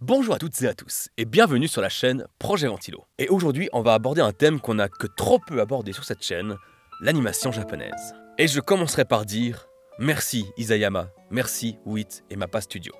Bonjour à toutes et à tous, et bienvenue sur la chaîne Projet Ventilo. Et aujourd'hui, on va aborder un thème qu'on n'a que trop peu abordé sur cette chaîne, l'animation japonaise. Et je commencerai par dire merci Isayama, merci WIT et MAPPA Studio.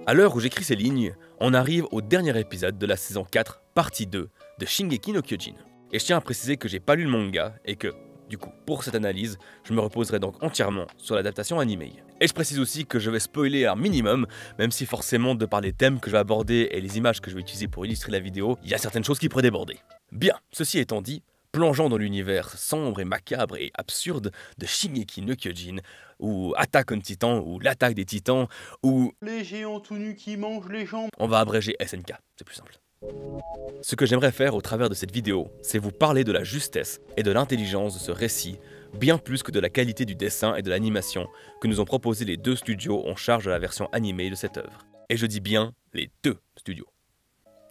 À l'heure où j'écris ces lignes, on arrive au dernier épisode de la saison 4, partie 2 de Shingeki no Kyojin. Et je tiens à préciser que j'ai pas lu le manga et que, du coup, pour cette analyse, je me reposerai donc entièrement sur l'adaptation animée. Et je précise aussi que je vais spoiler un minimum, même si forcément de par les thèmes que je vais aborder et les images que je vais utiliser pour illustrer la vidéo, il y a certaines choses qui pourraient déborder. Bien, ceci étant dit, plongeons dans l'univers sombre et macabre et absurde de Shingeki no Kyojin, ou Attack on Titan, ou l'attaque des titans, ou les géants tout nus qui mangent les jambes. On va abréger SNK, c'est plus simple. Ce que j'aimerais faire au travers de cette vidéo, c'est vous parler de la justesse et de l'intelligence de ce récit, bien plus que de la qualité du dessin et de l'animation que nous ont proposé les deux studios en charge de la version animée de cette œuvre. Et je dis bien les deux studios.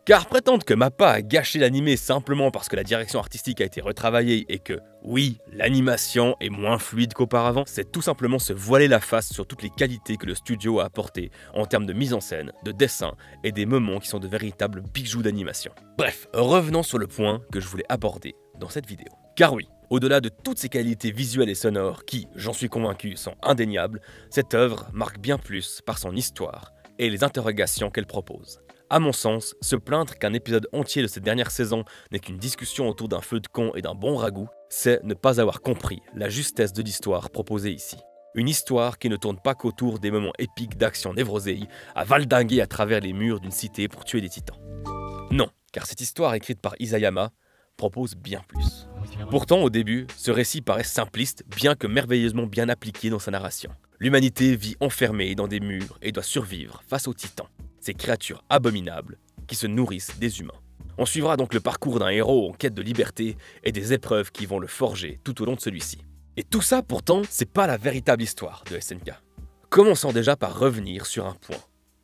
Car prétendre que MAPPA a gâché l'animé simplement parce que la direction artistique a été retravaillée et que, oui, l'animation est moins fluide qu'auparavant, c'est tout simplement se voiler la face sur toutes les qualités que le studio a apportées en termes de mise en scène, de dessin et des moments qui sont de véritables bijoux d'animation. Bref, revenons sur le point que je voulais aborder dans cette vidéo. Car oui, au-delà de toutes ces qualités visuelles et sonores qui, j'en suis convaincu, sont indéniables, cette œuvre marque bien plus par son histoire et les interrogations qu'elle propose. À mon sens, se plaindre qu'un épisode entier de cette dernière saison n'est qu'une discussion autour d'un feu de camp et d'un bon ragoût, c'est ne pas avoir compris la justesse de l'histoire proposée ici. Une histoire qui ne tourne pas qu'autour des moments épiques d'action névrosée, à valdinguer à travers les murs d'une cité pour tuer des titans. Non, car cette histoire écrite par Isayama propose bien plus. Pourtant, au début, ce récit paraît simpliste, bien que merveilleusement bien appliqué dans sa narration. L'humanité vit enfermée dans des murs et doit survivre face aux titans, ces créatures abominables qui se nourrissent des humains. On suivra donc le parcours d'un héros en quête de liberté et des épreuves qui vont le forger tout au long de celui-ci. Et tout ça, pourtant, c'est pas la véritable histoire de SNK. Commençons déjà par revenir sur un point.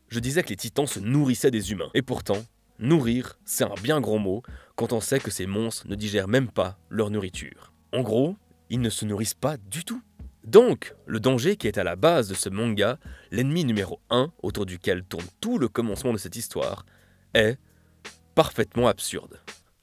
Je disais que les titans se nourrissaient des humains, et pourtant, nourrir, c'est un bien gros mot quand on sait que ces monstres ne digèrent même pas leur nourriture. En gros, ils ne se nourrissent pas du tout. Donc, le danger qui est à la base de ce manga, l'ennemi numéro 1 autour duquel tourne tout le commencement de cette histoire, est parfaitement absurde.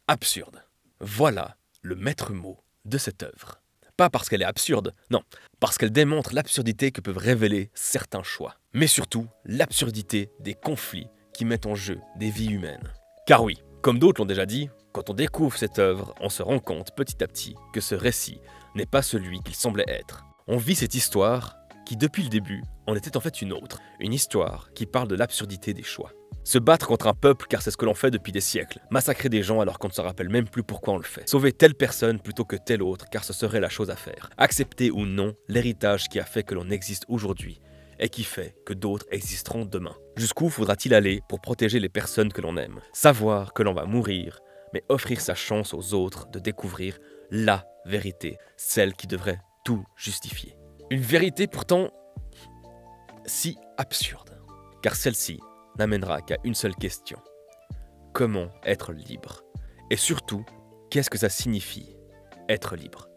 Absurde. Voilà le maître mot de cette œuvre. Pas parce qu'elle est absurde, non, parce qu'elle démontre l'absurdité que peuvent révéler certains choix. Mais surtout, l'absurdité des conflits qui mettent en jeu des vies humaines. Car oui, comme d'autres l'ont déjà dit, quand on découvre cette œuvre, on se rend compte petit à petit que ce récit n'est pas celui qu'il semblait être. On vit cette histoire qui, depuis le début, en était en fait une autre. Une histoire qui parle de l'absurdité des choix. Se battre contre un peuple car c'est ce que l'on fait depuis des siècles. Massacrer des gens alors qu'on ne se rappelle même plus pourquoi on le fait. Sauver telle personne plutôt que telle autre car ce serait la chose à faire. Accepter ou non l'héritage qui a fait que l'on existe aujourd'hui et qui fait que d'autres existeront demain. Jusqu'où faudra-t-il aller pour protéger les personnes que l'on aime? Savoir que l'on va mourir, mais offrir sa chance aux autres de découvrir la vérité, celle qui devrait tout justifier. Une vérité pourtant si absurde, car celle-ci n'amènera qu'à une seule question. Comment être libre? Et surtout, qu'est-ce que ça signifie, être libre?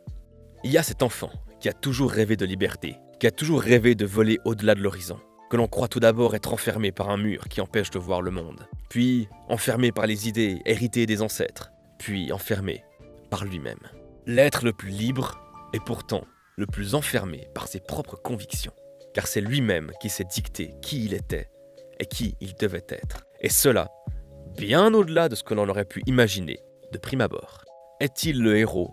Il y a cet enfant qui a toujours rêvé de liberté, qui a toujours rêvé de voler au-delà de l'horizon, que l'on croit tout d'abord être enfermé par un mur qui empêche de voir le monde, puis enfermé par les idées héritées des ancêtres, puis enfermé par lui-même. L'être le plus libre est pourtant le plus enfermé par ses propres convictions, car c'est lui-même qui s'est dicté qui il était et qui il devait être. Et cela, bien au-delà de ce que l'on aurait pu imaginer de prime abord. Est-il le héros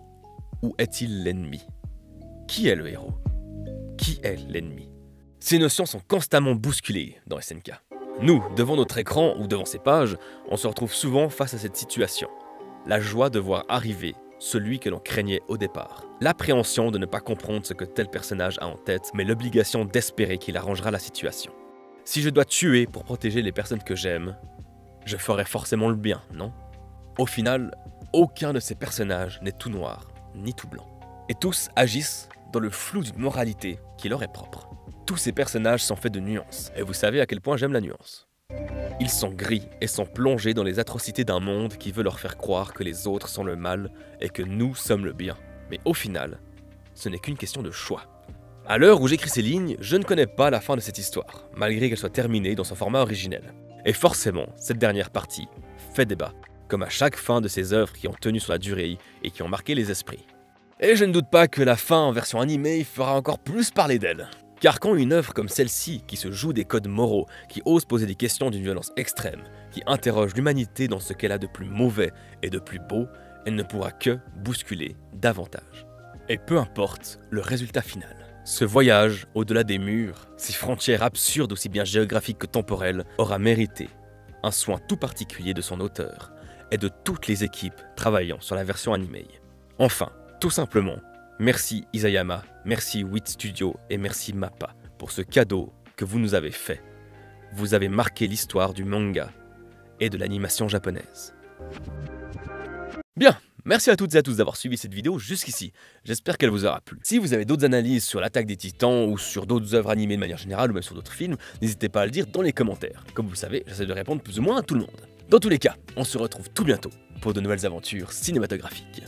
ou est-il l'ennemi? Qui est le héros? Qui est l'ennemi? Ces notions sont constamment bousculées dans SNK. Nous, devant notre écran ou devant ces pages, on se retrouve souvent face à cette situation. La joie de voir arriver celui que l'on craignait au départ. L'appréhension de ne pas comprendre ce que tel personnage a en tête, mais l'obligation d'espérer qu'il arrangera la situation. Si je dois tuer pour protéger les personnes que j'aime, je ferai forcément le bien, non? Au final, aucun de ces personnages n'est tout noir, ni tout blanc. Et tous agissent dans le flou d'une moralité qui leur est propre. Tous ces personnages sont faits de nuances, et vous savez à quel point j'aime la nuance. Ils sont gris et sont plongés dans les atrocités d'un monde qui veut leur faire croire que les autres sont le mal et que nous sommes le bien. Mais au final, ce n'est qu'une question de choix. À l'heure où j'écris ces lignes, je ne connais pas la fin de cette histoire, malgré qu'elle soit terminée dans son format originel. Et forcément, cette dernière partie fait débat, comme à chaque fin de ces œuvres qui ont tenu sur la durée et qui ont marqué les esprits. Et je ne doute pas que la fin en version animée fera encore plus parler d'elle. Car quand une œuvre comme celle-ci, qui se joue des codes moraux, qui ose poser des questions d'une violence extrême, qui interroge l'humanité dans ce qu'elle a de plus mauvais et de plus beau, elle ne pourra que bousculer davantage. Et peu importe le résultat final. Ce voyage au-delà des murs, ces frontières absurdes aussi bien géographiques que temporelles, aura mérité un soin tout particulier de son auteur et de toutes les équipes travaillant sur la version animée. Enfin, tout simplement, merci Isayama, merci Wit Studio et merci Mappa pour ce cadeau que vous nous avez fait. Vous avez marqué l'histoire du manga et de l'animation japonaise. Bien, merci à toutes et à tous d'avoir suivi cette vidéo jusqu'ici. J'espère qu'elle vous aura plu. Si vous avez d'autres analyses sur l'Attaque des Titans ou sur d'autres œuvres animées de manière générale ou même sur d'autres films, n'hésitez pas à le dire dans les commentaires. Comme vous le savez, j'essaie de répondre plus ou moins à tout le monde. Dans tous les cas, on se retrouve tout bientôt pour de nouvelles aventures cinématographiques.